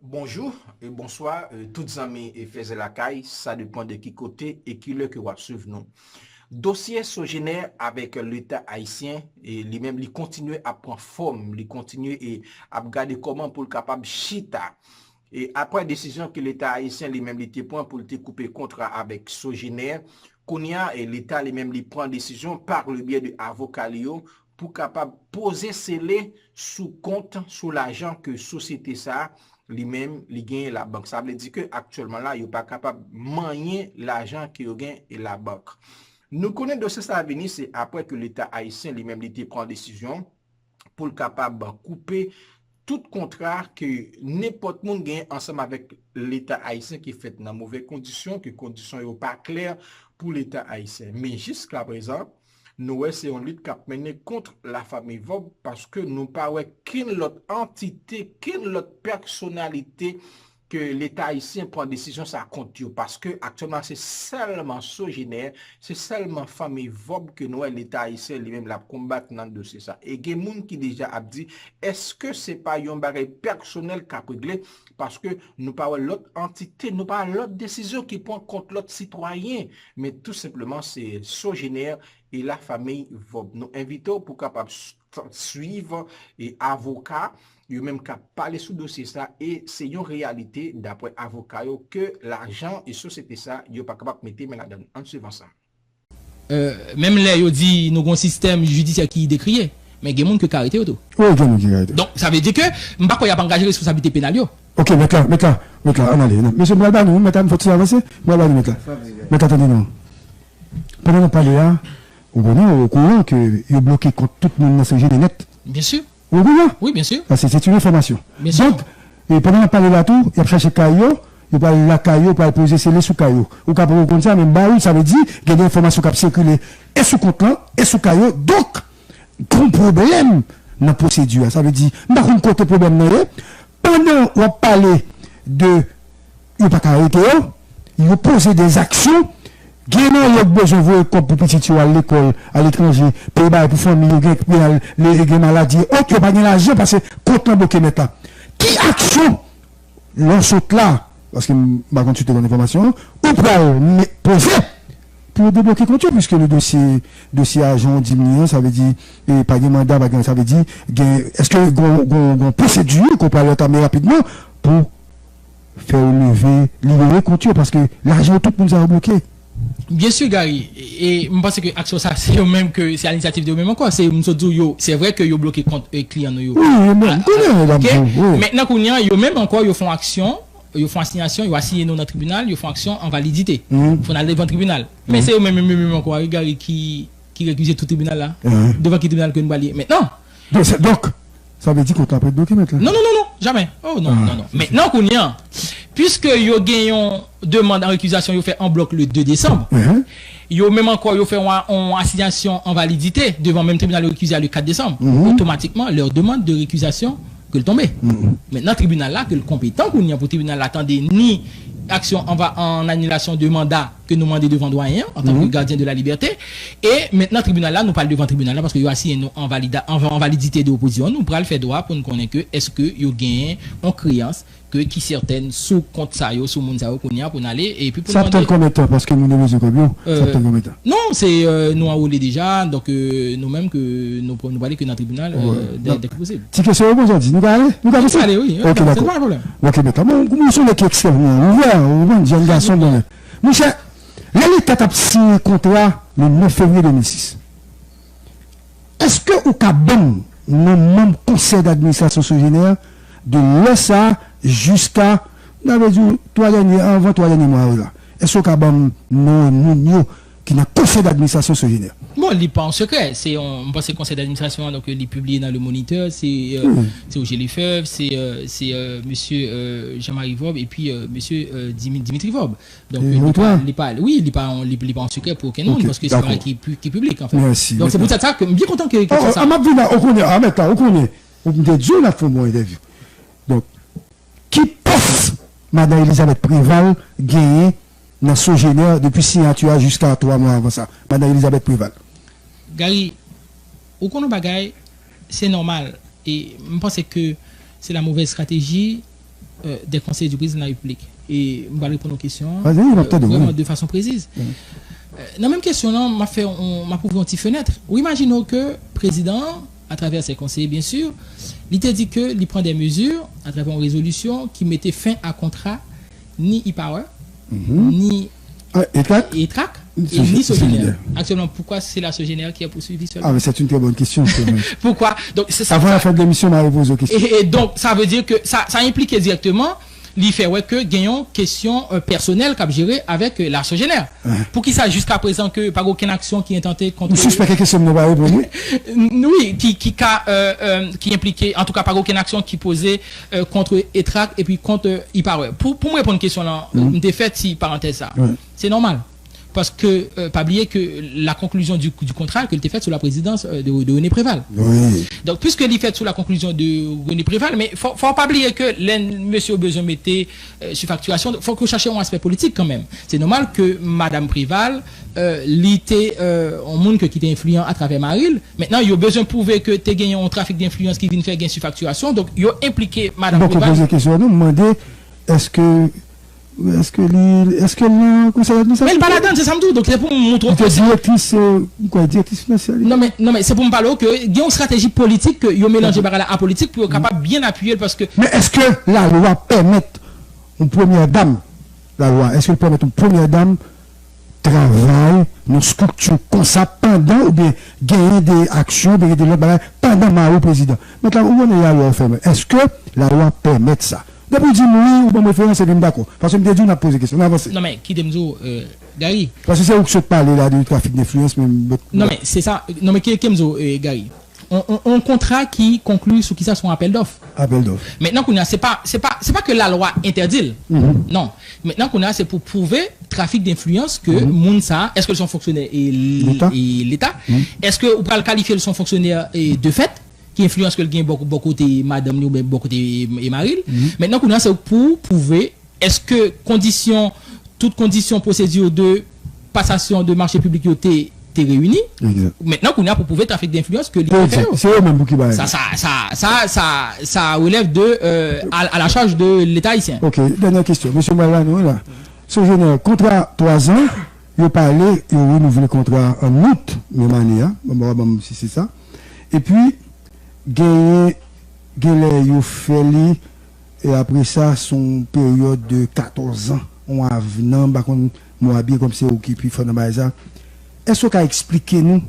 Bonjour et bonsoir, toutes amis et faisez la caille, ça dépend de qui côté et qui le que va suivre nous. Dossier sogénère avec l'État haïtien et lui-même, il continue à prendre forme, il continue et à regarder comment pour le capable chita. Et après décision que l'État haïtien lui-même était point pour le couper contrat avec sogénère, Kounia et l'État lui-même il prend décision par le biais de avocat pour capable poser scellé sous compte sous l'argent que société ça lui-même li gagne la banque. Ça veut dire que actuellement là, il pas capable manier l'argent qu'il gagne et la banque. Nous connaissons de ça venir, c'est après que l'État haïtien lui-même il prend décision pour le capable couper tout contrat que n'importe monde gagne ensemble avec l'État haïtien qui fait dans mauvaises conditions, que conditions sont pas claires pour l'État haïtien. Mais jusqu'à présent, nous c'est une lutte qui a mené contre la famille Vob parce que nous pas qu'une autre entité, qu'une autre personnalité que l'État haïtien prend décision ça compte parce que actuellement c'est seulement sogénère, c'est seulement famille Vob que nous l'État haïtien lui-même la combattre dans le dossier ça. Et il y a des gens qui déjà a dit est-ce que c'est pas un bagage personnel qui a réglé parce que nous pas l'autre entité, nous pas l'autre décision qui prend contre l'autre citoyen, mais tout simplement c'est sogénère et la famille Vob. Nous invitons pour capable suivre et avocat yo même qu'à parler sous dossier ça et c'est une réalité d'après avocat que l'argent et société ça yo pas capable mettre mais la donne en suivant ça. Même là yo dit nous avons un système judiciaire qui décrié mais il y a des gens qui ont arrêté auto. Oui, il y a des gens qui ont arrêté. Donc ça veut dire que m'pas pas y a pas engagé responsabilité pénale yo. OK, mec là, on allait. Monsieur Bladani, madame faut avancer. Bladani mec là. Mais attendez non. Pendant qu'on parle là, on est au courant que il bloqué contre tout le monde dans ce jeu net. Bien sûr. Oui, bien sûr. C'est une information. Bien sûr. Donc, et pendant qu'on parle là tout, il a cherché Caillot, il va la Caillot pour poser scellé sous Caillot. Ou capable comme ça même bah ça veut dire qu'il y a des informations qui circulent et sous compte là et sous Caillot. Donc, gros problème dans la procédure. Ça veut dire n'a pas côté problème non pendant on parler de il pas arrêter, il poser des actions. Gagner les besoins de comme pour petit à l'école, à l'étranger, payer pour famille, les maladies, autre pas gagner l'argent parce que compte bloqué maintenant. Qui action l'on saute là parce que m'a consulté dans l'information ou pour poser pour débloquer compte puisque le dossier agent diminué, ça veut dire et pas de mandat, ça veut dire est-ce que une procédure qu'on peut l'entamer rapidement pour faire lever libérer compte parce que l'argent tout le monde a bloqué. Bien sûr, Gary, et je pense que l'action ça c'est même que c'est à l'initiative de même encore. C'est vrai que yo bloqué contre client yo. Oui, maintenant qu'on y a yo même encore yo font action, yo font assignation, yo assigné dans le tribunal, yo font action en validité. Faut aller devant le tribunal. Mais c'est eux même encore Gary qui récuse tout tribunal là. Devant quel tribunal que nous aller. Maintenant. Donc ça veut dire qu'on t'a pas bloqué maintenant. Non, jamais. Oh non. Maintenant qu'on y a puisque yo gagnons demande en récusation yo fait en bloc le 2 décembre. Yo même encore yo fait en assignation en validité devant même tribunal récusé le 4 décembre. Automatiquement leur demande de récusation que le tomber. Maintenant tribunal là que le compétent qu'on y a pour tribunal attendez ni action en annulation de mandat que nous demandons devant doyen en tant que gardien de la liberté et maintenant tribunal là nous parle devant tribunal là parce que yo assis nous en validité de opposition nous pral faire droit pour nous connaître que est-ce que yo gagne en créance que qui certaines sous compte ça yo sous moun ça yo konya pour aller et puis pour ça prend combien de temps parce que nous ne mesure combien ça prend combien de temps non c'est nous enrôlé déjà donc nous même que nous parler que dans le tribunal dès que possible si que c'est aujourd'hui nous allons aller oui OK d'accord c'est pas un problème OK maintenant nous sommes les extrêmement ouverts jeune garçon mon cher l'État a signé contrat le 9 février 2006 est-ce que au cas bon nos membres conseil d'administration sogénère de l'ESA jusqu'à avant 3 derniers mois là est-ce que nous qui n'a conseil d'administration sogénère bon il n'est pas en secret c'est on pense conseil d'administration donc il est publié dans le moniteur c'est Roger Lefebvre c'est monsieur Jean-Marie Vob et puis monsieur Dimitri Vob donc il n'est pas en secret pour aucun nom parce que c'est un qui est public en fait. Merci, donc c'est pour ça que bien content que ça m'a vu là on connaît des Dieu là pour moi interview donc qui pense madame Elisabeth Préval gagné dans Sogénère depuis signature jusqu'à 3 mois avant ça madame Elisabeth Préval Gary au qu'on bagaille c'est normal et je pense que c'est la mauvaise stratégie des conseils du président de la République. Et je vais répondre aux questions vraiment de façon précise. Dans la même question, m'a prouvé une petite fenêtre. Ou imaginons que le président, à travers ses conseillers bien sûr, il t'a dit qu'il prend des mesures à travers une résolution qui mettait fin à contrat ni e-power, ni ETRAC, ni Sogénère. Actuellement, pourquoi c'est la Sogénère qui a poursuivi cela? Ah, mais c'est une très bonne question. Pourquoi? Donc, c'est ça. Avant la fin de l'émission, on m'a posé aux questions. Et donc, ça veut dire que ça implique directement il fait que gagnons question personnelle qu'a géré avec la Sogénère. Pour qui ça jusqu'à présent que pas aucune action qui est tentée contre suspect quelque chose ne va répondre. Oui, qui impliquait en tout cas pas aucune action qui posait contre ETRAC et puis contre e-power. Pour me répondre à une question là, une défaite si parenthèse ça. C'est normal. Parce que, pas oublier que la conclusion du contrat, qu'elle était faite sous la présidence de René Préval. Oui. Donc, puisqu'elle est faite sous la conclusion de René Préval, mais faut pas oublier que monsieur besoin mettait sur facturation, faut que chercher un aspect politique quand même. C'est normal que madame Préval, l'était un monde qui était influent à travers Maril. Maintenant, il y a besoin de prouver que tu as gagné un trafic d'influence qui vient faire gain sur facturation. Donc, il y a impliqué madame Préval. Donc, on pose la question, nous demander, est-ce que conseil d'administration? Mais elle parle là-dedans, c'est ça me dit. Donc c'est pour me montrer que directrice financière. Non mais c'est pour me parler que il y a une stratégie politique que yo mélanger par la politique pour être capable bien appuyer parce que. Mais est-ce que la loi permet une première dame, est-ce qu'elle permet une première dame travail, une structure comme ça pendant ou bien gagner des actions, des pendant ma président. Maintenant où on est la loi fermée? Est-ce que la loi permet ça? D'abord, dis oui ou bon référence, c'est d'accord. Parce que je me dis, on a posé la question. Non, mais qui t'aime Gary? Parce que c'est où que je te parle là du trafic d'influence. Non, mais c'est ça. Non, mais qui est Gary? Un contrat qui conclut sous qui ça son appel d'offres. Appel d'offres. Maintenant qu'on a, c'est pas que la loi interdit. Non. Maintenant qu'on a, c'est pour prouver trafic d'influence que Mounsa, est-ce que son fonctionnaire et l'État, est-ce que vous pouvez le qualifier de son fonctionnaire de fait? Qui influence que le gain beaucoup de madame ou beaucoup de Maril. Maintenant qu'on a c'est pour prouver est-ce que toute condition procédure de passation de marché public était réunie. Maintenant qu'on a pour prouver trafic d'influence que c'est eux même qui ça relève de à la charge de l'État haïtien. OK, dernière question monsieur Malano là. Sogénère contrat 3 ans, il parlé il renouvelé le contrat en août même année bon si c'est ça. Et puis gagné yo fait et après ça son période de 14 ans on avenant par contre moi bien comme c'est OK puis faut dans ça est-ce que expliquer nous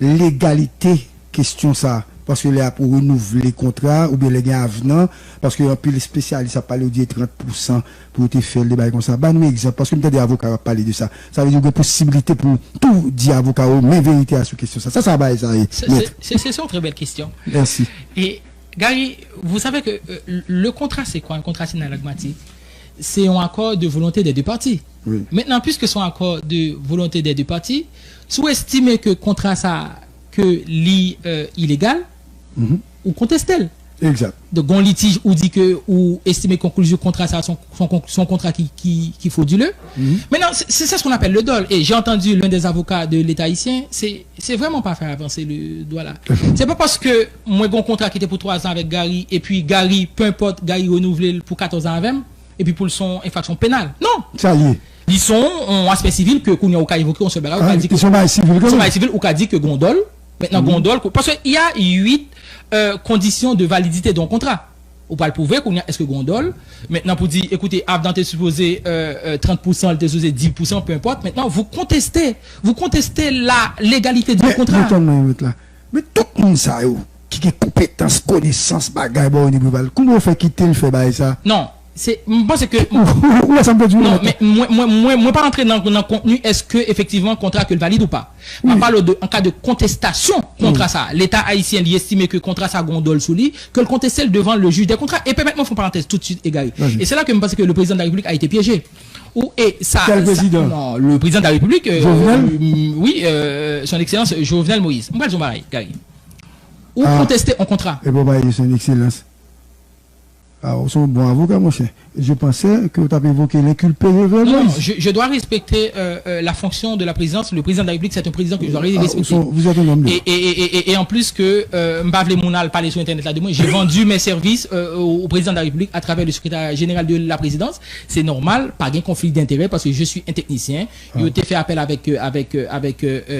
légalité question ça parce que là pour renouveler contrat ou bien les gains avenant parce que un peu les spécialistes a parlé de 30% pour te faire le bail comme ça bah nous exemple parce que nous des avocats parler de ça ça veut dire que possibilité pour tout dire avocat mais vérité à cette question ça bail ça c'est une très belle question. Merci. Et Gary, vous savez que le contrat c'est quoi un contrat synalagmatique? C'est un accord de volonté des deux parties. Oui. Maintenant, puisque c'est un accord de volonté des deux parties, sous-estimer que contrat ça que illégal ou conteste-t-elle? Exact. Donc, on litige ou dit que ou estimer conclusion contrat ça son contrat qui frauduleux. Maintenant, c'est ça ce qu'on appelle le dol. Et j'ai entendu l'un des avocats de l'État haïtien, c'est vraiment pas faire avancer le doigt là. C'est pas parce que moi j'ai un contrat qui était pour 3 ans avec Gary et puis Gary, peu importe, Gary renouvelé pour 14 ans avec et puis pour son infraction pénale. Non. Ça y est. Ils sont en aspect civil que qu'on a évoqué on se barre ou dit que ils sont civil ou qu'a dit que gondole. Maintenant gondole parce qu'il y a 8 conditions de validité d'un contrat. On peut le prouver qu'on est-ce que gondole maintenant pour dire écoutez avant t'es supposé 30% t'es supposé 10% peu importe maintenant vous contestez la légalité du contrat. Mais tout le monde ça qui a compétence connaissance bagaille bon niveau comment on fait quitter le fait bail ça non c'est pense que non mais moi pas rentrer dans le contenu est-ce que effectivement contrat que le valide ou pas on parle de en cas de contestation contrat ça l'état haïtien il estime que contrat ça gondole sous lui que le contester devant le juge des contrats et permettez-moi faire parenthèse tout de suite égaré et c'est là que je pense que le président de la République a été piégé et ça quel président non le président de la République oui son excellence Jovenel Moïse on va dire pareil Gary ou contester un contrat et bon bah son excellence Alors, son bon avocat, mon cher. Je pensais que tu avais évoqué l'inculpé. Non, je dois respecter la fonction de la présidence. Le président de la République, c'est un président que je dois respecter. Vous êtes un homme de... Et en plus que Mbavle Mounal parlait sur Internet là de moi, j'ai vendu mes services au président de la République à travers le secrétaire général de la présidence. C'est normal, pas de conflit d'intérêt parce que je suis un technicien. Il a été fait appel avec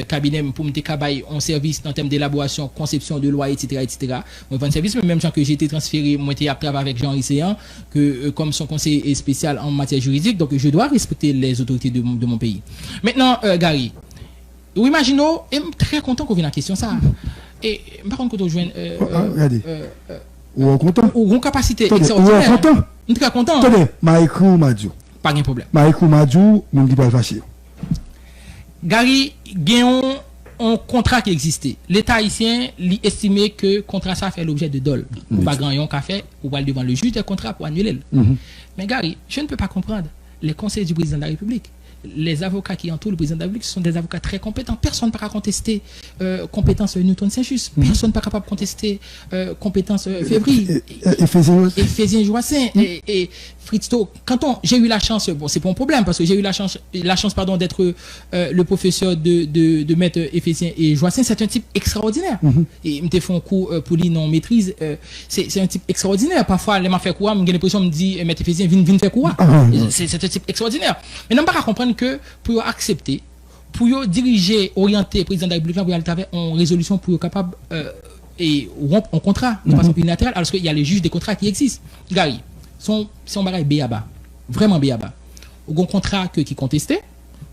cabinet pour me travailler en service en termes d'élaboration, conception de loi, etc. Moi, je vends service, mais même gens que j'ai été transféré, moi, j'ai travaillé avec Jean Risséan, que comme son conseiller spécial en matière juridique, donc je dois respecter les autorités de mon pays. Maintenant, Gary, ou imaginons, et je suis très content qu'on vienne à la question ça. Et par contre, quand on joue regardez. Ou content. Ou une capacité extraordinaire. Ou content. On est très content. Attendez, Maïkou Madjou. Pas de problème. Maïkou Madjou, mon qui pas fâché. Gary, gagnons un contrat qui existait. L'État haïtien estimait que le contrat ça fait l'objet de dol. Ou pas grand qu'a fait, ou va devant le juge des contrats pour annuler. Mais Gary, je ne peux pas comprendre les conseils du président de la République. Les avocats qui entourent le président de la République sont des avocats très compétents. Personne ne peut contester compétence Newton Saint-Just. Personne ne peut capable contester compétence Février. Éphésiens Joassin et Fritzto. Quand j'ai eu la chance, bon c'est pas un problème parce que j'ai eu la chance d'être le professeur de maître Éphésiens et Joassin, c'est un type extraordinaire. Et il me fait un cours pour lui non maîtrise. C'est un type extraordinaire. Parfois, il m'a fait quoi, j'ai l'impression me dit maître Éphésiens viens faire quoi. C'est un type extraordinaire. Mais non pas comprendre que pour accepter, pour diriger, orienter le président de la République pour aller travailler en résolution pour être capable et rompre un contrat de façon unilatérale, alors qu'il y a les juges des contrats qui existent. Gary, c'est un bagage béaba, vraiment béaba. Un contrat qui contestait.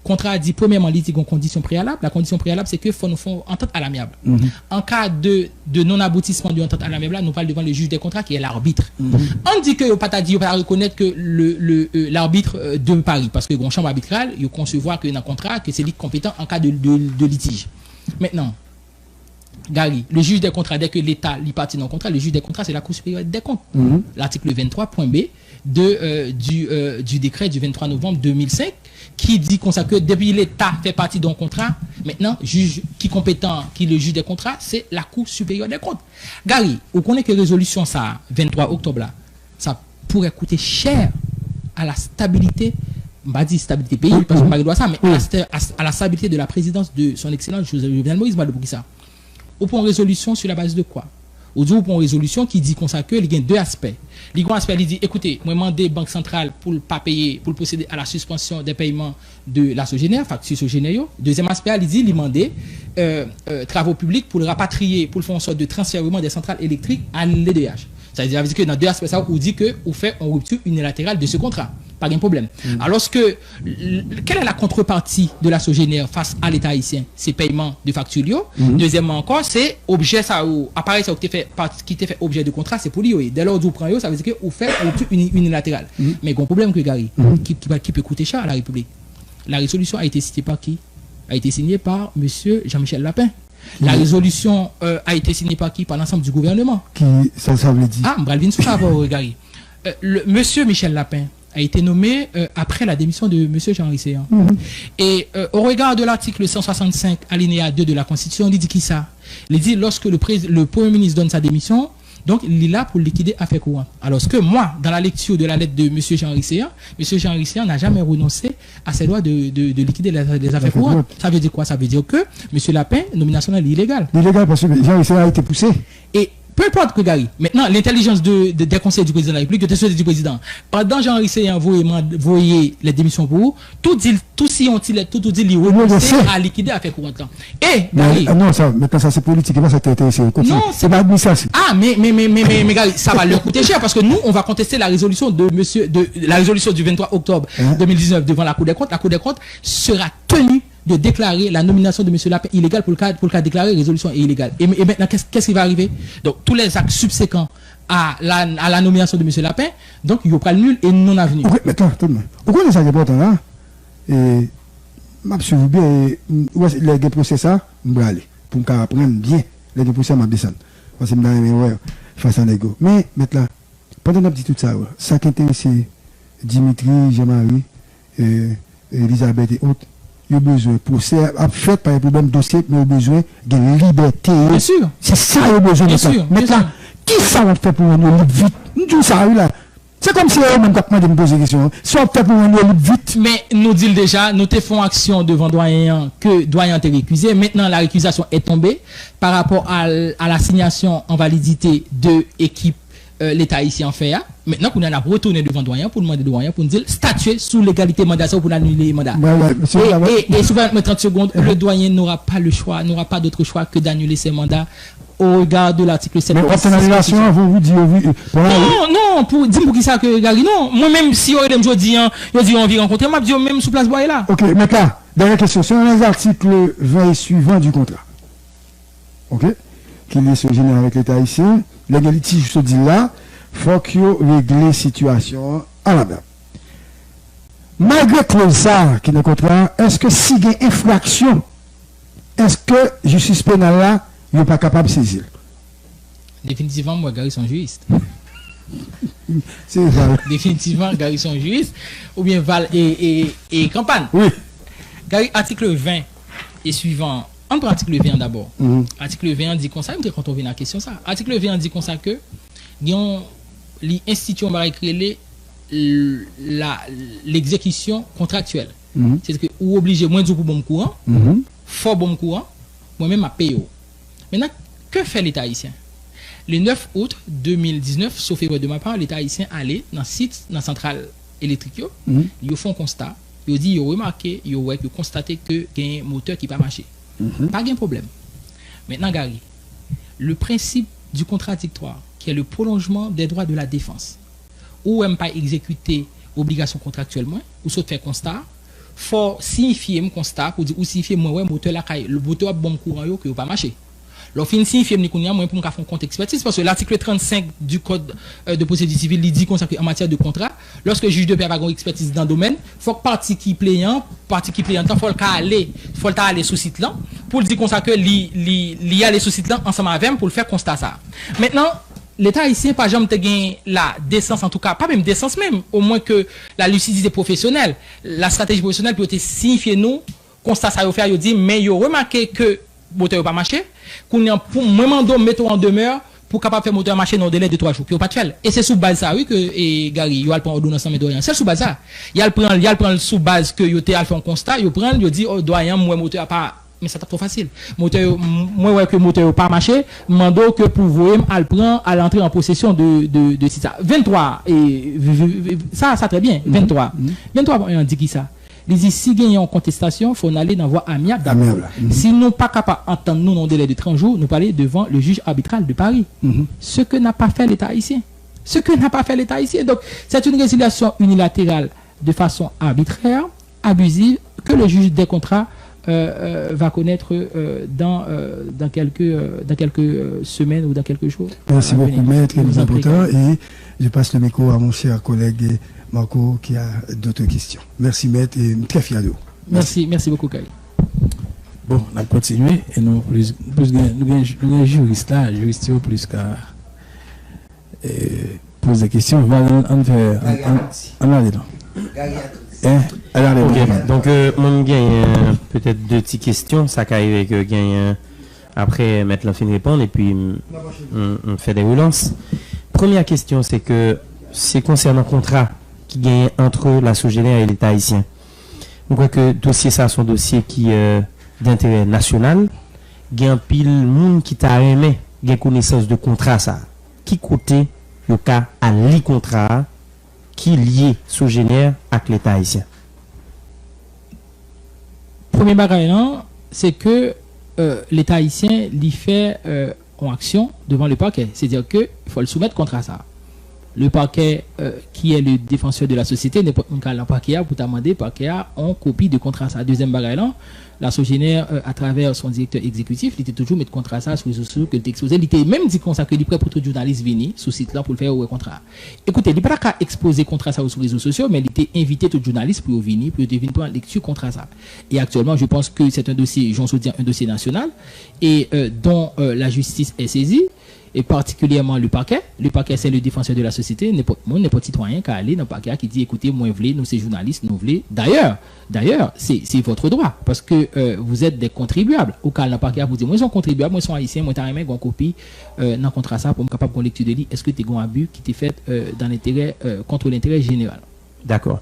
Contrat dit premièrement, il dit une condition préalable. La condition préalable, c'est que faut nous faire entente à l'amiable. En cas de non-aboutissement de l'entente à l'amiable, nous parlons devant le juge des contrats qui est l'arbitre. On dit que il pas reconnaître que l'arbitre de Paris, parce que une chambre arbitrale, il concevoir que dans un contrat, que c'est lui compétent en cas de litige. Maintenant, Gary, le juge des contrats, dès que l'État lui partit dans le contrat, le juge des contrats, c'est la Cour supérieure des comptes. L'article 23.b du décret du 23 novembre 2005 qui dit comme ça que depuis l'État fait partie d'un contrat, maintenant, juge qui compétent, qui le juge des contrats, c'est la Cour supérieure des comptes. Gary, vous connaissez que résolution ça, 23 octobre là, ça pourrait coûter cher à la stabilité, on va dire stabilité pays, parce qu'on ne doit ça, mais à la stabilité de la présidence de son excellence Jovenel Moïse, pour ça. Ou pour une résolution sur la base de quoi? Ou pour une résolution qui dit qu'on s'accueille, il y a deux aspects. Le grand aspect, il dit, écoutez, moi, demandé Banque centrale pour ne pas payer, pour procéder à la suspension des paiements de la Sogénère, facture Sogénère. Deuxième aspect, il dit, il demandé travaux publics pour le rapatrier, pour faire une sorte de transfèrement des centrales électriques à l'EDH. C'est-à-dire que dans deux aspects, ça, on dit que on fait une rupture unilatérale de ce contrat. Pas de problème. Alors que, quelle est la contrepartie de la Sogénère face à l'État haïtien? C'est paiement de facture. Deuxièmement encore, c'est objet, ça, ou appareil, ça, qui était fait objet de contrat, c'est pour lui. Dès lors où vous prenez, ça veut dire que vous faites une rupture unilatérale. Mais il y a un problème que Gary, qui peut coûter cher à la République. La résolution a été citée par qui? A été signée par M. Jean-Michel Lapin. La résolution a été signée par qui? Par l'ensemble du gouvernement. Qui, ça veut dire? Ah, Mbralvin Souchavo, Gary. Monsieur Michel Lapin a été nommé après la démission de M. Jean Risséan. Et au regard de l'article 165 alinéa 2 de la Constitution, il dit qui ça? Il dit lorsque le Premier ministre donne sa démission, donc il est là pour liquider affaires courantes. Alors que moi, dans la lecture de la lettre de M. Jean Risséan n'a jamais renoncé à ses droits de liquider les affaires courantes. Ça veut dire quoi? Ça veut dire que M. Lapin, nomination est illégale. Illégal parce que Jean Risséan a été poussé. Et peu importe que Gary. Maintenant, l'intelligence des conseils du président de la République, de ceux du président. Pendant Jean Risséan voyait les démissions pour vous, tout dit, il renoncer à liquider affaires courantes. Et, Gary. Non, ça, maintenant, ça, c'est politique. Ça t'intéresse. Non, c'est pas administration. Ah, mais, Gary, ça va leur coûter cher parce que nous, on va contester la résolution la résolution du 23 octobre 2019 devant la Cour des comptes. La Cour des comptes sera tenue de déclarer la nomination de M. Lapin illégale pour le cas déclarer résolution est illégale. Et maintenant, qu'est-ce qui va arriver? Donc, tous les actes subséquents à la nomination de M. Lapin, donc, il y aura nul et non avenu. Okay, mais attends, pourquoi est-ce que c'est important là? Et, je suis bien, les procès ça, je vais aller, pour me apprendre bien, les procès, je vais descendre. Parce que je vais face à l'ego. Mais, maintenant, pendant que je dis tout ça, ça qui intéresse Dimitri, Jean-Marie, Elisabeth et autres, il y a besoin de procès à faire par un problème de dossier, mais il y a besoin de liberté. Bien sûr. C'est ça, il y a besoin de ça. Maintenant, Qui ça va faire pour nous vite? Nous disons ça, là. C'est comme si eux-mêmes me poser des questions. Si on fait pour nous vite. Mais nous dit déjà, nous te faisons action devant doyen que doyen t'a récusé. Maintenant, la récusation est tombée par rapport à l'assignation en validité de l'équipe l'État ici en fait. Maintenant qu'on a retourné devant doyen pour demander doyen pour nous dire statuer sous l'égalité mandat pour annuler le mandat. Et souvent, 30 secondes, le doyen n'aura pas le choix, n'aura pas d'autre choix que d'annuler ses mandats au regard de l'article 7. Mais votre annulation, vous dites... Non, pour dire pour qui ça que Gary, non. Moi-même, si je dis on vient rencontrer, moi, je dis même sous place boire là. Ok, maintenant, dernière question. Sur les articles 20 et suivants du contrat, ok, qui est général avec l'État haïtien, l'égalité, je te dis là, il faut que vous réglez la situation à la base. Malgré clause ça, qui est le contrat, est-ce que si il y a une infraction, est-ce que justice pénale là, il n'est pas capable de saisir? Définitivement, moi, Gary, sont juristes. C'est Val. Définitivement, Gary, sont juristes. Ou bien Val et Campagne. Oui. Gary, article 20 et suivant. Entre article 20 d'abord. Article 20 dit comme ça, quand on vient à la question ça. Article 20 dit comme ça que l'institution va créer l'exécution contractuelle. C'est-à-dire que ou obligé, moi, pour bon courant, fort bon courant, moi-même à payer. Maintenant, que fait l'État haïtien? Le 9 août 2019, sauf erreur de ma part, l'État haïtien allait dans le site, dans la centrale électrique, ils font un constat, ils dit, ils ont remarqué, ils ont constaté que il y a un moteur qui n'a pas marché. Pas de problème. Maintenant, Gary, le principe du contradictoire, qui est le prolongement des droits de la défense, ou même pas exécuter obligation contractuellement, ou sauf faire constat, faut signifier un constat pour dire ou signifier moi ouais moteur la le moteur bon courant yo que pas marché. Leur fin signifier ni kounya moi pour faire un compte expertise parce que l'article 35 du code de procédure civile il dit consacré en matière de contrat, lorsque le juge de paix a une expertise dans le domaine, faut que partie qui plaignant faut le aller sous site là pour dire consacré li aller sous site là ensemble avec pour le faire constat ça. Maintenant l'État haïtien, par exemple, a gagné la décence, en tout cas, pas même décence même, au moins que la lucidité professionnelle, la stratégie professionnelle peut être signifier nous, constat ça faire, il dit, mais il a remarqué que le moteur n'a pas marché, qu'on a pour moment mettons en demeure pour capable faire moteur marcher dans un délai de 3 jours, puis pas de faire. Et c'est sous base ça, oui, que Gary, il va prendre ordonnance mais doyen. C'est sous base ça. Il prend sous base que il a fait un constat, il prend, il dit, oh, doyen, moi, moteur a pas. Mais c'est trop facile. Moteur, moi, ouais, que moteur pas marché, mando que pour vous, elle prend à l'entrée en possession de ça. 23, et ça très bien. 23. 23, on dit qui ça? Il dit, si gagnons en contestation, il faut aller dans voie amiable. Si nous pas capables d'entendre nous dans délai de 30 jours, nous parler devant le juge arbitral de Paris. Ce que n'a pas fait l'État haïtien. Donc, c'est une résiliation unilatérale de façon arbitraire, abusive, que le juge des contrats va connaître dans quelques semaines ou dans quelques jours. Merci beaucoup, maître, c'est important. Et je passe le micro à mon cher collègue Marco qui a d'autres questions. Merci, maître, et très fier de vous. Merci beaucoup, Kali. Bon, on a continué et nous avons juriste là, juriste plus qu'à poser des questions. On va aller là. Donc, moi, gagne peut-être deux petites questions. Ça arrive que gagne après mettre l'enfin répondre et puis on fait des relances. Première question, c'est que c'est concernant le contrat qui gagne entre la Sogénère et l'État haïtien. On croit que dossier ça, son dossier qui est d'intérêt national. Il y a un pile monde qui t'a aimé, il y a connaissance de contrat ça. Qui côté le cas à l'e-contrat qui est lié Sogénère avec l'État haïtien? Premier bagage, c'est que l'État haïtien lui fait en action devant le parquet. C'est-à-dire qu'il faut le soumettre contre ça. Le parquet, qui est le défenseur de la société, n'est pas un cas parquet pour demander parquet en copie de contrat ça. Deuxième bagage, la Sogénère, à travers son directeur exécutif, il était toujours mettre contrat ça sur les réseaux sociaux que le texte. Il était même dit comme ça que il est prêt pour tout journaliste venir sur site là pour le faire au contrat. Écoutez, il n'est pas qu'à exposer contrat ça sur les réseaux sociaux, mais il était invité tout journaliste pour venir prendre lecture contrat ça. Et actuellement, je pense que c'est un dossier, j'en soutiens un dossier national et dont la justice est saisie. et particulièrement le parquet. Le parquet, c'est le défenseur de la société. N'importe citoyen qui a allé dans le parquet qui dit, écoutez, moi, voulez, nous, ces journalistes, nous voulons. D'ailleurs, c'est votre droit, parce que vous êtes des contribuables. Au cas dans le parquet, vous dites, moi, je suis contribuable, moi, je suis haïtien, moi, je suis copie dans le contrat ça pour me capable de lecture de lit. Est-ce que tu as un abus qui t'est fait dans l'intérêt, contre l'intérêt général? D'accord.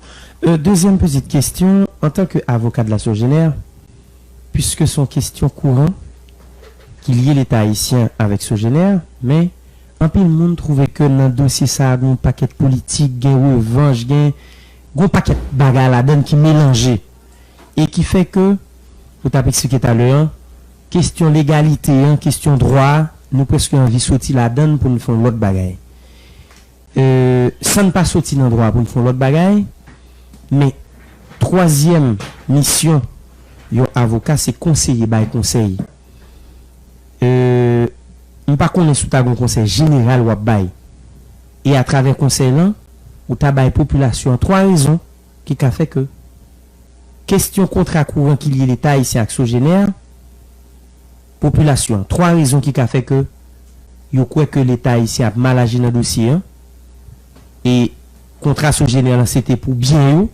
Deuxième petite question, en tant qu'avocat de la Sogénère, puisque son question courante, qu'il y ait l'État haïtien avec Sogénère, mais un peu le monde trouvait que dans le dossier ça a un paquet politique, un revanche, un paquet de bagages là-dedans qui mélangé et qui fait que, vous t'avez expliqué tout à l'heure, question légalité, question droit, nous presque envie de sortir là-dedans pour nous faire l'autre bagaille. Ça ne pas sortir dans le droit pour nous faire l'autre bagaille, mais troisième mission, yon avocat, c'est conseiller, conseil. On pas connaît sous un conseil général ou bail. Et à travers conseil là, ou ta bail population, trois raisons qui a fait que question contrat courant qu'il y ait l'État ici avec Sogénère, population, trois raisons qui a fait que yo croit que l'État ici a mal agi dans le dossier et contrat Sogénère c'était pour bien yo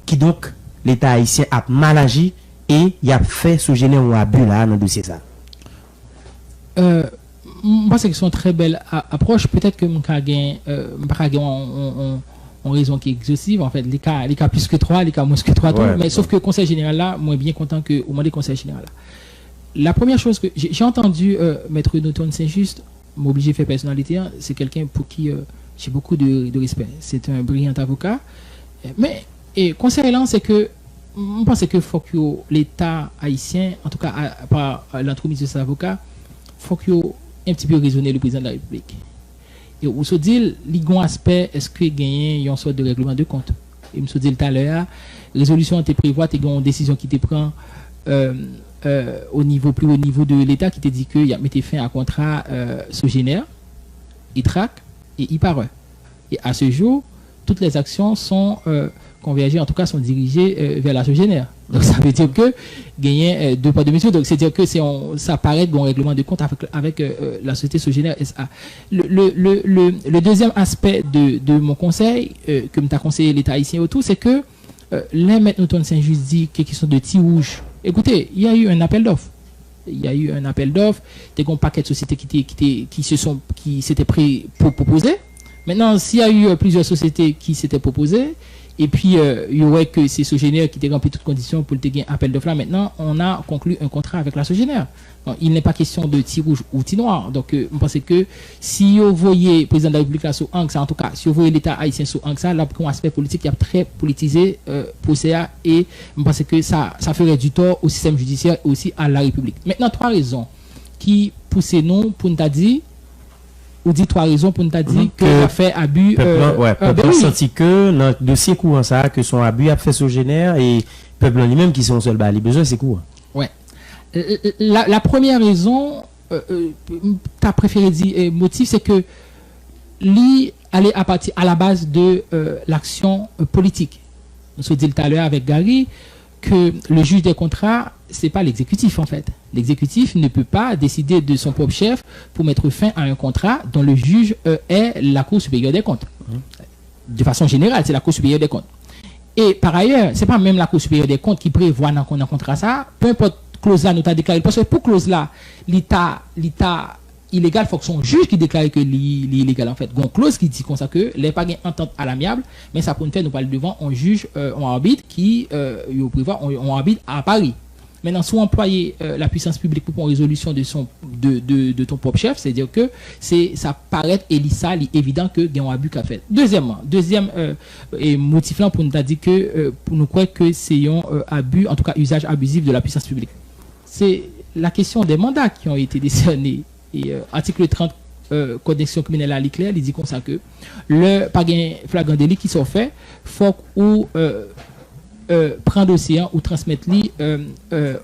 qui donc l'État haïtien a mal agi et il a fait Sogénère un abus là dans le dossier ça. Moi, c'est que c'est une très belle approche. Peut-être que mon cas en raison qui est exhaustive. En fait, les cas plus que 3, les cas moins que 3, ouais, mais sauf que le conseil général là, moi, bien content que au moins des conseils général là. La première chose que j'ai entendu Maître Newton Saint-Just m'obliger à faire personnalité, c'est quelqu'un pour qui j'ai beaucoup de respect. C'est un brillant avocat. Mais conseil là, c'est que je pense que faut que l'État haïtien, en tout cas par l'entremise de cet avocat, faut que un petit peu raisonner le président de la République. Et on se dit, il y a un aspect, est-ce que il y a une sorte de règlement de compte? Et je me dit tout à l'heure, résolution te prévoit, il y a une décision qui te prend au niveau plus haut niveau de l'État qui te dit qu'il y a mis fin à contrat Sogénère, ITRAC et IPARE. Et à ce jour, toutes les actions sont convergées, en tout cas sont dirigées vers la Sogénère. Donc ça veut dire que gagner deux poids deux mesures. Donc c'est dire que ça paraît bon règlement de compte avec la société Sogénère SA. Le deuxième aspect de mon conseil que m'a conseillé l'État haïtien autour, c'est que les maîtres Newton Saint-Just dit quelque chose de petit rouge. Écoutez, il y a eu un appel d'offres. Il y a eu un appel d'offres. Des grands paquets de sociétés qui s'étaient pris pour proposer. Maintenant, s'il y a eu plusieurs sociétés qui s'étaient proposées, et puis il y aurait que c'est Sogénère qui était rempli toutes conditions pour le gagner appel d'offres là. Maintenant, on a conclu un contrat avec la Sogénère. Donc, il n'est pas question de petit rouge ou petit noir. Donc, je pense que si vous voyez le président de la République là sur Angsa, en tout cas, si vous voyez l'État haïtien sur Angsa, là, pour un aspect politique qui a très politisé pour ça, et je pense que ça ferait du tort au système judiciaire et aussi à la République. Maintenant, trois raisons qui poussent nous pour nous dire. Ou dit trois raisons pour nous dire que a fait abus. Peuple senti que dans le dossier courant ça, que son abus a fait Sogénère et peuple lui-même qui sont seuls, les besoins c'est court. Ouais. La première raison, t'as préféré dire motif, c'est que lui allait à la base de l'action politique. On se dit tout à l'heure avec Gary que le juge des contrats, c'est pas l'exécutif en fait. L'exécutif ne peut pas décider de son propre chef pour mettre fin à un contrat dont le juge est la Cour supérieure des comptes. De façon générale, c'est la Cour supérieure des comptes. Et par ailleurs, c'est pas même la Cour supérieure des comptes qui prévoit dans un contrat ça, peu importe clause là nous t'a déclaré, parce que pour clause là, l'État illégal, il faut que son juge qui déclare que l'illégal en fait. Donc clause qui dit comme ça que les pas gain entente à l'amiable, mais ça pour nous faire nous parler devant un juge en arbitre qui prévoit un arbitre à Paris. Maintenant, si vous employez la puissance publique pour une résolution de ton propre chef, c'est-à-dire que ça paraît évident que il y a un abus qu'a fait. Deuxième motif là pour nous dire que pour nous croire que c'est un abus, en tout cas usage abusif de la puissance publique. C'est la question des mandats qui ont été décernés. Et article 30 Code criminelle à l'éclair, il dit comme ça que le pas gain flagrant délit qui sont faits, faut ou prendre dossier ou transmettre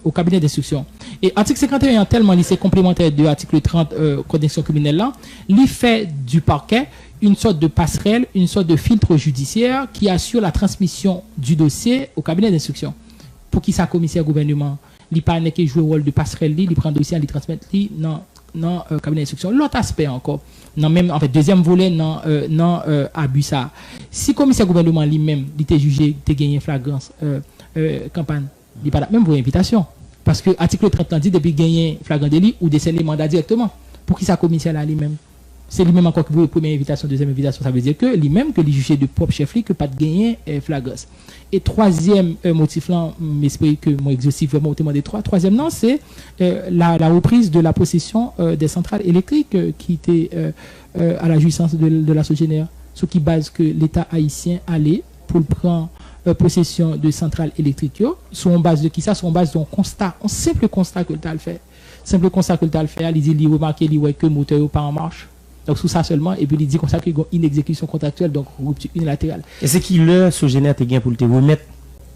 au cabinet d'instruction. Et article 51 tellement c'est complémentaire de l'article 30 Code criminelle là, il fait du parquet une sorte de passerelle, une sorte de filtre judiciaire qui assure la transmission du dossier au cabinet d'instruction. Pour qui ça commissaire gouvernement, il pas n'est que jouer le rôle de passerelle, il prend dossier, il transmet dans dans cabinet d'instruction. L'autre aspect encore, non même en fait deuxième volet non abus ça. Si commissaire gouvernement lui-même il était jugé, il était gagné flagrance campagne, il pas même pour invitation parce que article 30 dit depuis gagner flagrant délit ou décerner mandat directement. Pour qui ça commissaire là lui-même? C'est lui-même encore qui veut première invitation, deuxième invitation, ça veut dire que lui-même que les jugé de propre chef que pas de gagner flagrance. Et troisième motif là, m'espère que mon exhaustif vraiment au des trois. Troisième non, c'est la reprise de la possession des centrales électriques qui étaient à la jouissance de la Sogénère, ce qui base que l'État haïtien allait pour prendre possession de centrales électriques sur en base de qui ça, sur en base d'un constat, un simple constat que l'État le fait. Simple constat que l'État le fait, il dit il remarque que le moteur n'est pas en marche. Donc, sous ça seulement, et puis il dit comme ça qu'il y a une exécution contractuelle, donc rupture unilatérale. Et c'est qui le Sogénère te gain pour te remettre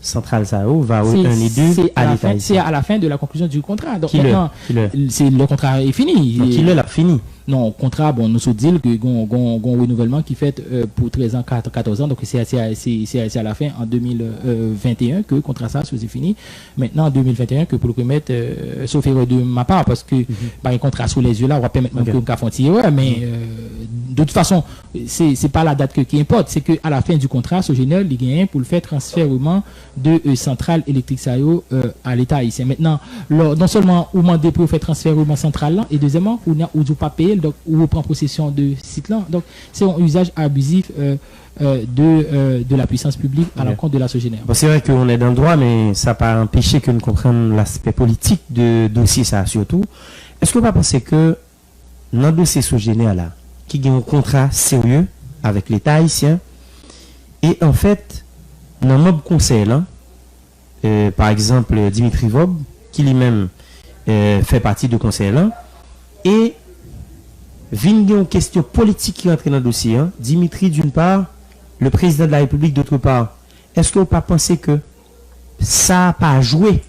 centrale ça va un et deux à l'État. C'est à la fin de la conclusion du contrat. Donc, qui maintenant, le contrat est fini. Donc, qui l'a fini? Non, contrat, bon, nous sommes dit que un renouvellement qui fait pour 13 ans, 14 ans, donc c'est à la fin, en 2021, que le contrat ça, c'est fini. Maintenant, en 2021, que pour le remettre, sauf erreur de ma part, parce que, un contrat sous les yeux là, on va permettre même que nous fassions mais de toute façon, c'est pas la date qui importe, c'est qu'à la fin du contrat, ce général, il gagne pour le faire transfèrement de centrale électrique à l'État haïtien. Maintenant, non seulement, on demande pour faire transfèrement centrale là, et deuxièmement, on ne pas payer donc ou prend possession de site là. Donc c'est un usage abusif de la puissance publique à l'encontre de la Sogénère. Bon, c'est vrai qu'on est dans le droit, mais ça n'a pas empêché que nous comprenions l'aspect politique de dossier ça surtout. Est-ce que vous ne pensez que dans le dossier Sogénère là, qui a un contrat sérieux avec l'État haïtien, et en fait, dans le mob conseil là, par exemple Dimitri Vob, qui lui-même fait partie du conseil là, et vient une question politique qui entre dans le dossier. Dimitri d'une part, le président de la République d'autre part. Est-ce que vous pas pensé que ça n'a pas joué,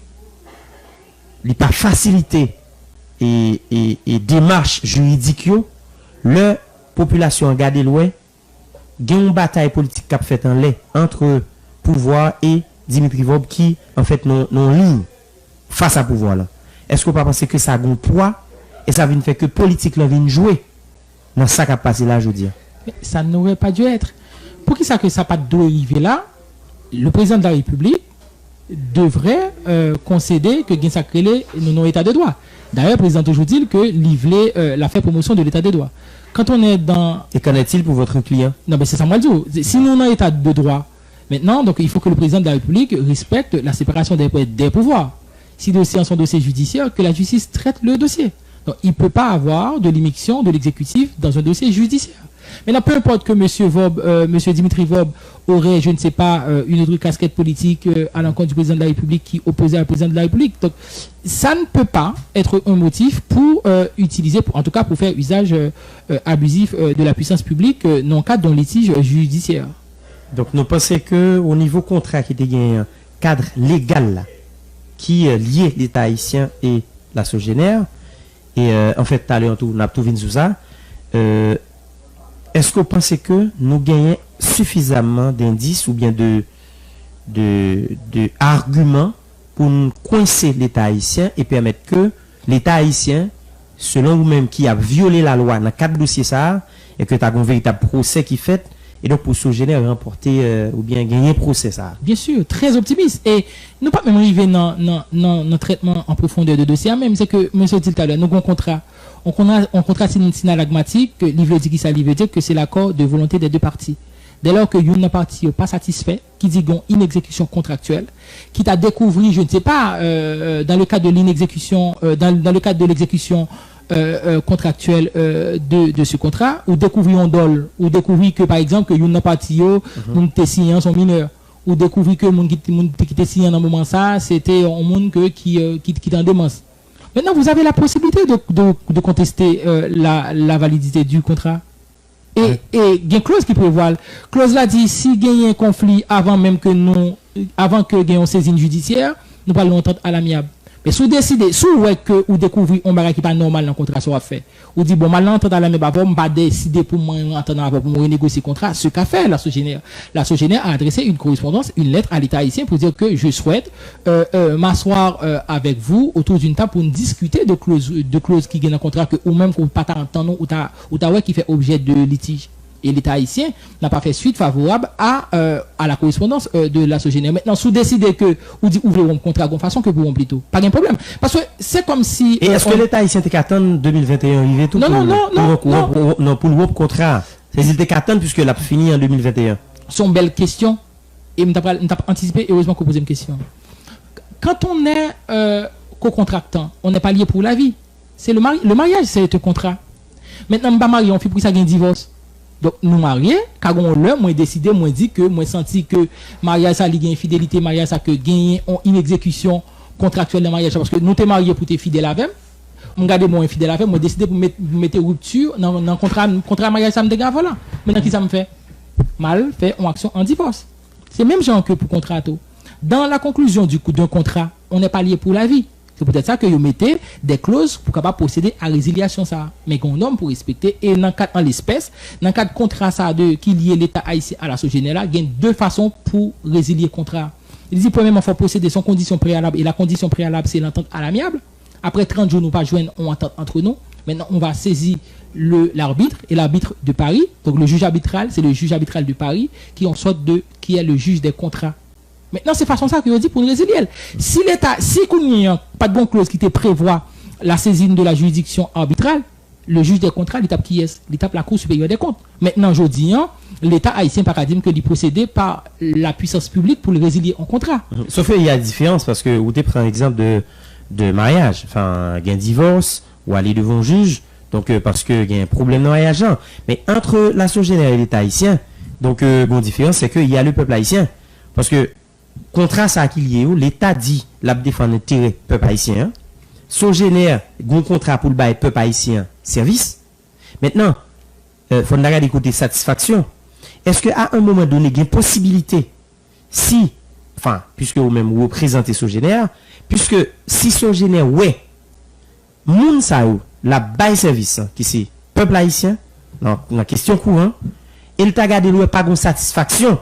il n'a pas facilité et démarche juridique, la population a gardé loin, il y a une bataille politique qui a fait en lait entre pouvoir et Dimitri Vob qui en fait non ligne face à pouvoir là. Est-ce que vous pas pensé que ça a un poids et ça vient faire que politique là vient jouer dans ça qui a passé là, je veux dire? Ça n'aurait pas dû être. Pour qui ça que ça pas dû arriver là, le président de la République devrait concéder que ça crée nos état de droit. D'ailleurs, le président aujourd'hui dit que livrer la fait promotion de l'état de droit. Quand on est dans... Et qu'en est-il pour votre client? Non, mais c'est ça moi le dis. Si nous on a état de droit, maintenant, donc il faut que le président de la République respecte la séparation des pouvoirs. Si le dossier en son dossier judiciaire, que la justice traite le dossier. Donc, il ne peut pas avoir de l'immixtion de l'exécutif dans un dossier judiciaire. Maintenant, peu importe que M. Dimitri Vob aurait, je ne sais pas, une autre casquette politique à l'encontre du président de la République qui opposait au président de la République. Donc, ça ne peut pas être un motif pour utiliser, en tout cas pour faire usage abusif de la puissance publique dans le cadre d'un litige judiciaire. Donc, nous pensons qu'au niveau contrat qui était un cadre légal là, qui liait l'État haïtien et la Sogénère, et en fait, tout à l'heure, on a tout vu ça. Est-ce que vous pensez que nous gagnons suffisamment d'indices ou bien de arguments pour nous coincer l'État haïtien et permettre que l'État haïtien, selon vous-même, qui a violé la loi dans 4 dossiers ça, et que tu as un véritable procès qui fait, et donc pour Sogénère remporter ou bien gagner procès ça? Bien sûr, très optimiste. Et nous pas même arriver dans le traitement en profondeur de dossier, même c'est que, monsieur dit tout à l'heure, nous avons un contrat synalagmatique, livre dit qui ça veut dire que c'est l'accord de volonté des deux parties. Dès lors que une partie n'est pas satisfait, qui dit une exécution contractuelle, qui t'a découvert, je ne sais pas, dans le cadre de l'inexécution, dans le cadre de l'exécution contractuelle de ce contrat, ou découvrir un dol, ou découvrir que par exemple que une partie nous t'es signé son mineur, ou découvrir que mon qui t'es signé dans un moment ça, c'était un monde qui t'en démence. Maintenant, vous avez la possibilité de contester la validité du contrat. Et il y a une clause qui prévoit. Clause là dit, si il y a un conflit avant même que nous, avant que nous ayons saisine judiciaire, nous parlons entente à l'amiable. Mais si vous décidez, si vous voyez que vous découvrez un bagage qui n'est pas normal dans le contrat, soit fait, vous dites, bon, maintenant, entendre la même bavard, je pas décider pour moi, entendre pour renégocier le contrat, ce qu'a fait la Sogénère. La Sogénère a adressé une correspondance, une lettre à l'État haïtien pour dire que je souhaite m'asseoir avec vous autour d'une table pour discuter de clauses qui gagnent un contrat que ou même qu'on pas entendre ou ta qui fait objet de litige. Et l'État haïtien n'a pas fait suite favorable à la correspondance de la Sogénère. Maintenant, si vous décidez que vous dites ouvrez un contrat de façon que vous rompez plutôt, pas de problème. Parce que c'est comme si. Et est-ce que l'État haïtien était qu'attendre 2021 arrivé tout non, pour le contrat. C'est il était qu'attendre puisque l'a fini en 2021. C'est une belle question. Et je t'ai anticipé, heureusement que vous posez une question. Quand on est co-contractant, on n'est pas lié pour la vie. C'est le mariage, c'est un contrat. Maintenant, je ne suis pas marié, on fait pour ça un divorce. Donc, nous mariés, quand on l'a, moi décidé, moi dit que, moi senti que mariage ça, il y a infidélité, mariage ça, que gagner une exécution contractuelle de mariage, parce que nous t'es mariés pour t'es fidèle avec, on garde moi infidèle avec, moi décidé pour mettre rupture dans le contrat mariage, ça me dégage, voilà. Maintenant, qui ça me fait? Mal fait une action en divorce. C'est même genre que pour contrat. Dans la conclusion d'un contrat, on n'est pas lié pour la vie. C'est peut-être ça que vous mettez des clauses pour capable procéder à résiliation ça. Mais qu'on homme pour respecter et dans en l'espèce, dans le cas de contrat ça de qui lié l'État haïtien à la Sogénère, il y a deux façons pour résilier le contrat. Il dit premièrement il faut procéder sans condition préalable et la condition préalable c'est l'entente à l'amiable. Après 30 jours nous pas joindre on entente entre nous. Maintenant on va saisir l'arbitre et l'arbitre de Paris. Donc le juge arbitral, c'est le juge arbitral de Paris qui qui est le juge des contrats. Maintenant, c'est façon ça que je dis pour nous résilier. Si l'État, si il n'y a pas de bonne clause qui te prévoit la saisine de la juridiction arbitrale, le juge des contrats, l'étape qui est l'étape la Cour supérieure des comptes. Maintenant, je dis, l'État haïtien paradigme que d'y procéder par la puissance publique pour le résilier en contrat. Sauf qu'il y a une différence parce que vous prenez l'exemple de mariage, enfin, il y a un divorce ou aller devant un juge, donc parce qu'il y a un problème de mariage. Mais entre la Sogénère et l'État haïtien, donc, bon, différence, c'est qu'il y a le peuple haïtien. Parce que contrat ça qu'il y a, l'État dit la défendre l'intérêt peuple haïtien. Sogénère, un contrat pour le bail peuple haïtien service. Maintenant, faut regarder côté satisfaction. Est-ce qu'à un moment donné, il y a une possibilité, si, enfin, puisque vous-même vous représentez Sogénère, puisque si Sogénère, ouais, moun sa ou, la bail service, qui c'est peuple haïtien, dans la question courante, et le t'a gardé l'oué pas de satisfaction,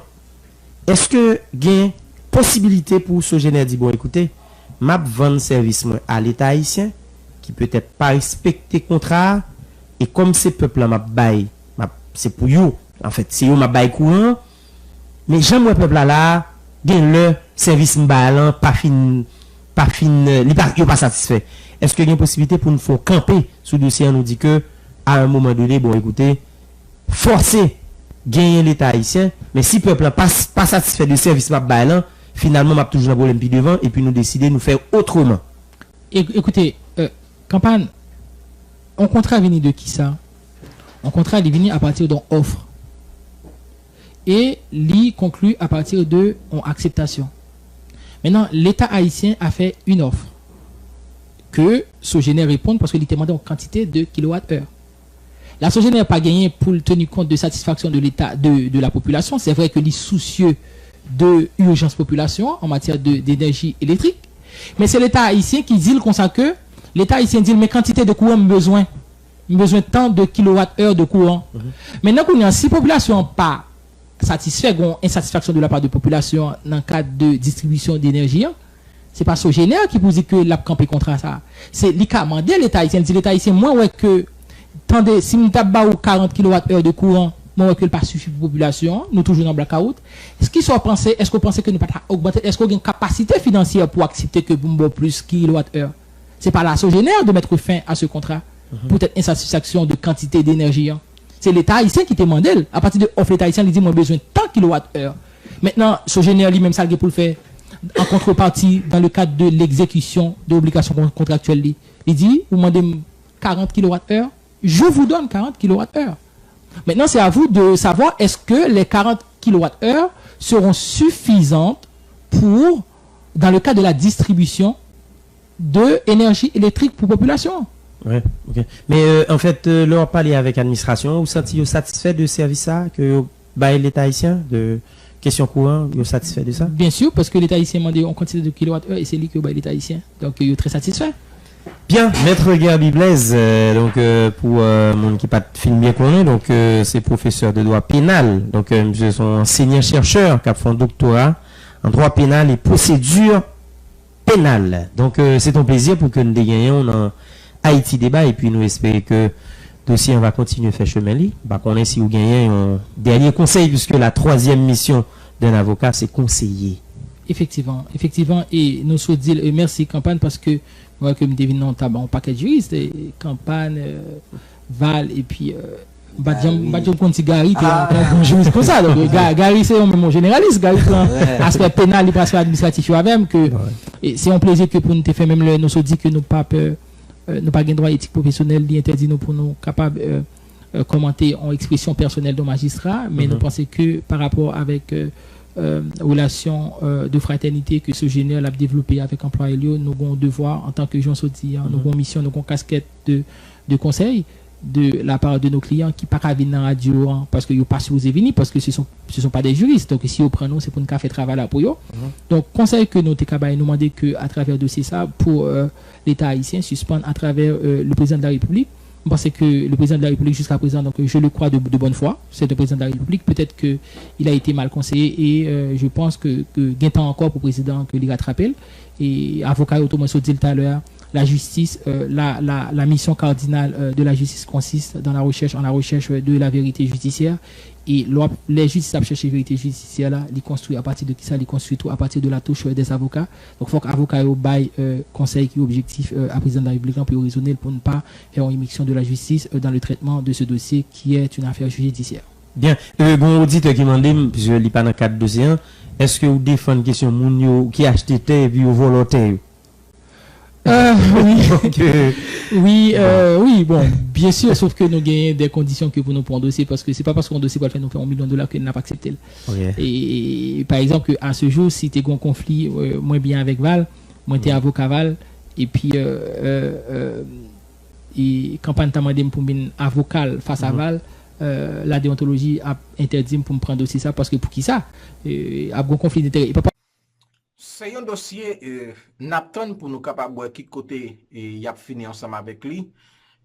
est-ce que il y a une possibilité pour Sogénère dire, bon, écoutez, m'a vendre service à l'État haïtien, qui peut-être pas respecter contrat, et comme ces peuples-là m'a bail, c'est pour eux, en fait, c'est eux m'a bail courant, mais j'aime le peuple là, gagne le service m'balan, pas satisfait. Est-ce qu'il y a une possibilité pour nous faire camper sous le dossier, on nous dit que, à un moment donné, bon, écoutez, forcer, gagner l'État haïtien, mais si le peuple n'est pas satisfait du service m'balan, finalement, m'a toujours un problème puis devant, et puis nous décider de nous faire autrement. Écoutez, campagne, un contrat venu de qui ça? Un contrat est venu à partir d'une offre. Et l'y conclut à partir de acceptation. Maintenant, l'État haïtien a fait une offre que Sogénère répond parce qu'il était demandé en quantité de kilowattheure. La Sogénère n'a pas gagné pour tenir compte de satisfaction de l'État, de la population. C'est vrai que l'y soucieux de urgence population en matière d'énergie électrique. Mais c'est l'État haïtien qui dit comme ça que l'État haïtien dit mais quantité de courant besoin tant de kilowattheures de courant. Maintenant qu'on a si population pas satisfait, une insatisfaction de la part de population dans le cadre de distribution d'énergie, c'est pas Sogénère qui vous dit que l'a campé contre ça. C'est l'ICA mandé l'État haïtien dit l'État haïtien moi ouais que attendez si nous t'abba ou 40 kWh de courant moi ouais que le pas suffit pour population, nous toujours dans blackout. Est-ce qu'on pense que nous pas augmenter, est-ce qu'on a une capacité financière pour accepter que vous plus kilowattheure? C'est pas la Sogénère de mettre fin à ce contrat. Peut-être insatisfaction de quantité d'énergie. C'est l'État haïtien qui demande. À partir de l'État haïtien, il dit moi besoin de tant de kilowattheure. Maintenant, Sogénère lui-même ça pour le faire en contrepartie dans le cadre de l'exécution de l'obligation contractuelle. Il dit vous demandez 40 kWh, je vous donne 40 kWh. Maintenant, c'est à vous de savoir est-ce que les 40 kWh seront suffisantes pour, dans le cadre de la distribution de énergie électrique pour population. Ouais, ok. Mais en fait, leur parler avec l'administration, vous sentez satisfait de service ça que l'État haïtien, de Question courante, vous êtes satisfait de ça? Bien sûr, parce que l'État haïtien demande en quantité de kilowattheure et c'est lui qui est l'État haïtien. Donc, il est très satisfait. Bien, Maître Gerby Blaise, pour monde qui pas film bien connu, donc c'est professeur de droit pénal, donc monsieur sont enseignant-chercheur qui a fait un doctorat en droit pénal et procédure pénale. Donc c'est un plaisir pour que nous dégainions dans Haïti débat et puis nous espérons que le dossier va continuer à faire chemin li. Bah qu'on est si vous gagnez un dernier conseil puisque la troisième mission d'un avocat c'est conseiller. Effectivement, et nous souhaitons dire merci campagne parce que moi que me devine non tabac un paquet de juristes et campagne Val et puis Badjam Konti Gary qui est un bon juriste comme ça. Donc Gary c'est un même généraliste, Gary aspect pénal et aspect administratif avec que et c'est un plaisir que pour nous te faire même nous se dit que nous pas peur nous pas gain droit éthique professionnel qui interdit nous pour nous capable commenter en expression personnelle de magistrat mais nous pensons que par rapport avec relation de fraternité que ce général a développé avec employé, nous avons devoir en tant que gens sortis, nous avons mission, nous avons casquette de conseil de la part de nos clients qui pas qu'à venir dans la radio parce que ils pas supposé venir parce que ce sont pas des juristes donc si on prend nous c'est pour nous faire travail là pour eux. Donc conseil que nous nous demander que à travers dossier ça pour l'État haïtien suspendre à travers le président de la République. Je pense que le président de la République jusqu'à présent, donc je le crois de bonne foi, c'est le président de la République. Peut-être qu'il a été mal conseillé et je pense que gain temps encore pour le président que il rattrape. Et avocat autrement dit tout à l'heure, la justice, la mission cardinale de la justice consiste dans la recherche de la vérité judiciaire. Et les justices à chercher la vérité judiciaire là, ils construisent à partir de qui ça, ils construisent tout à partir de la touche des avocats. Donc il faut qu'avocat au bail conseil qui est objectif à président de la République pour raisonner pour ne pas faire une immixtion de la justice dans le traitement de ce dossier qui est une affaire judiciaire. Bien, bon auditeur qui m'a dit, je lis pas dans le cadre de dossier, est-ce que vous défendez une question moun qui achète et puis vous volontaire? Oui, bon, bien sûr, sauf que nous gagnons des conditions que pour nous pour un dossier, parce que c'est pas parce qu'un dossier va faire nous faire $1 million que nous n'a pas accepté. Okay. Et par exemple, à ce jour, si tu as un conflit moins bien avec Val, moi tu es avocat Val, et puis et campagne t'a demandé pour un avocat face à Val, la déontologie a interdit pour me prendre dossier ça, parce que pour qui ça? Il y a un conflit d'intérêt. C'est un dossier n'attend pour nous capables de qui côté y a fini ensemble avec lui.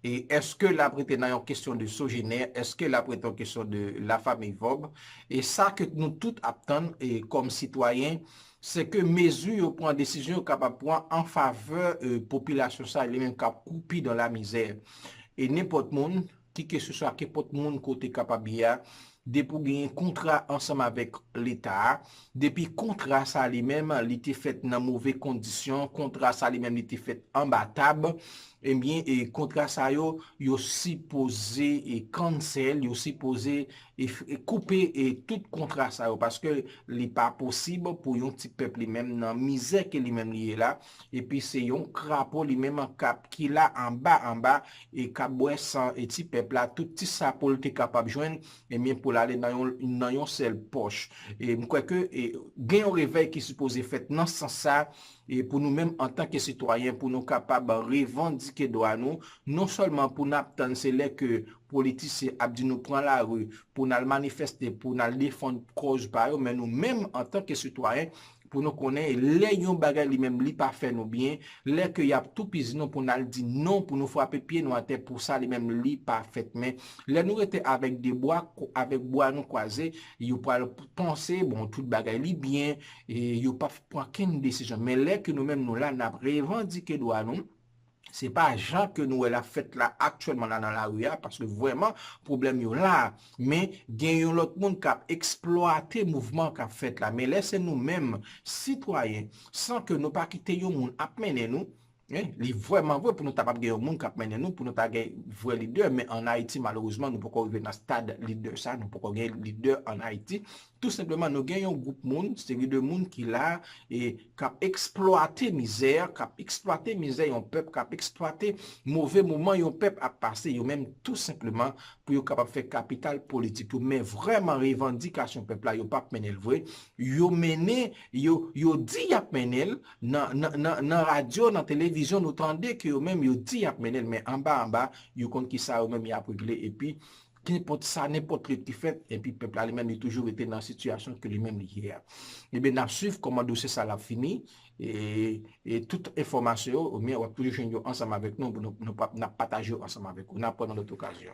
Et est-ce que la prête dans une question de sogénère, est-ce que la prête en question de la famille Vob? Et ça que nous tous attendons et comme citoyens, c'est que mesures prend décision capable prendre en faveur population ça les mêmes cap couper dans la misère. Et n'importe monde qui que ce soit n'importe monde côté capable depuis gagner contrat ensemble avec l'État, depuis contrat ça lui-même il était fait dans mauvaises conditions, contrat ça lui-même il était fait imbattable, et bien et contrat ça yo supposé et cancel, yo supposé et couper et tout contrat ça yo, parce que n'est pas possible pour un petit peuple lui-même dans misère que lui-même lié là, et puis c'est un crapaud lui-même cap qui là en bas et cap boire sans et petit peuple là tout petit ça pour être capable joindre et bien pour aller dans une seule poche. Et je crois que gain un réveil qui est supposé fait dans ce sens ça et pour nous-mêmes en tant que citoyens pour nous capables revendiquer droit nous non seulement pour nous attendre c'est là que politiciens a dit nous prend la rue pour nous manifester pour nous défendre cause par eux mais nous-mêmes en tant que citoyens pour nous connaître les yon bagay li même li pas fait nous bien les que y a tout pis non pour nous dire non pour nous frapper pied nous à terre pour ça li même li pas fait mais les nous était avec des bois avec bois nous croisé yo pas penser bon tout bagay li bien et yo pas prendre aucune décision mais les que nous même nous là n'a revendiqué droit nous. C'est pas Jean que nous la fait là actuellement là dans la rue parce que vraiment problème yo là mais gagne l'autre monde qui a exploité mouvement qu'a fait là mais laissez nous mêmes citoyens sans que nous pas quitter yo monde a mener nous li vraiment vrai pour nous capable gagner monde qui mener nous pour nous ta gagner vrai leader mais en Haïti malheureusement nous pas arriver dans stade leader ça nous pas gagner leader en Haïti tout simplement nous gagnons un groupe monde série de monde qui là et cap exploiter misère un peuple cap exploiter mauvais moment un peuple a passé yo même tout simplement pour yo capable faire capital politique mais vraiment revendication peuple là yo pas mener le vrai yo mener yo dit y a mener dans radio dans télévision nous tendez que yo même yo dit y a mener mais en bas yo compte qui ça yo même y a réglé et puis n'importe qui fait, et puis le peuple lui-même il toujours été dans la situation que lui-même il a. Et bien, nous suivons comment dossier ça l'a fini, et toute information, on va toujours joindre ensemble avec nous, pour nous partager ensemble avec vous, dans notre occasion.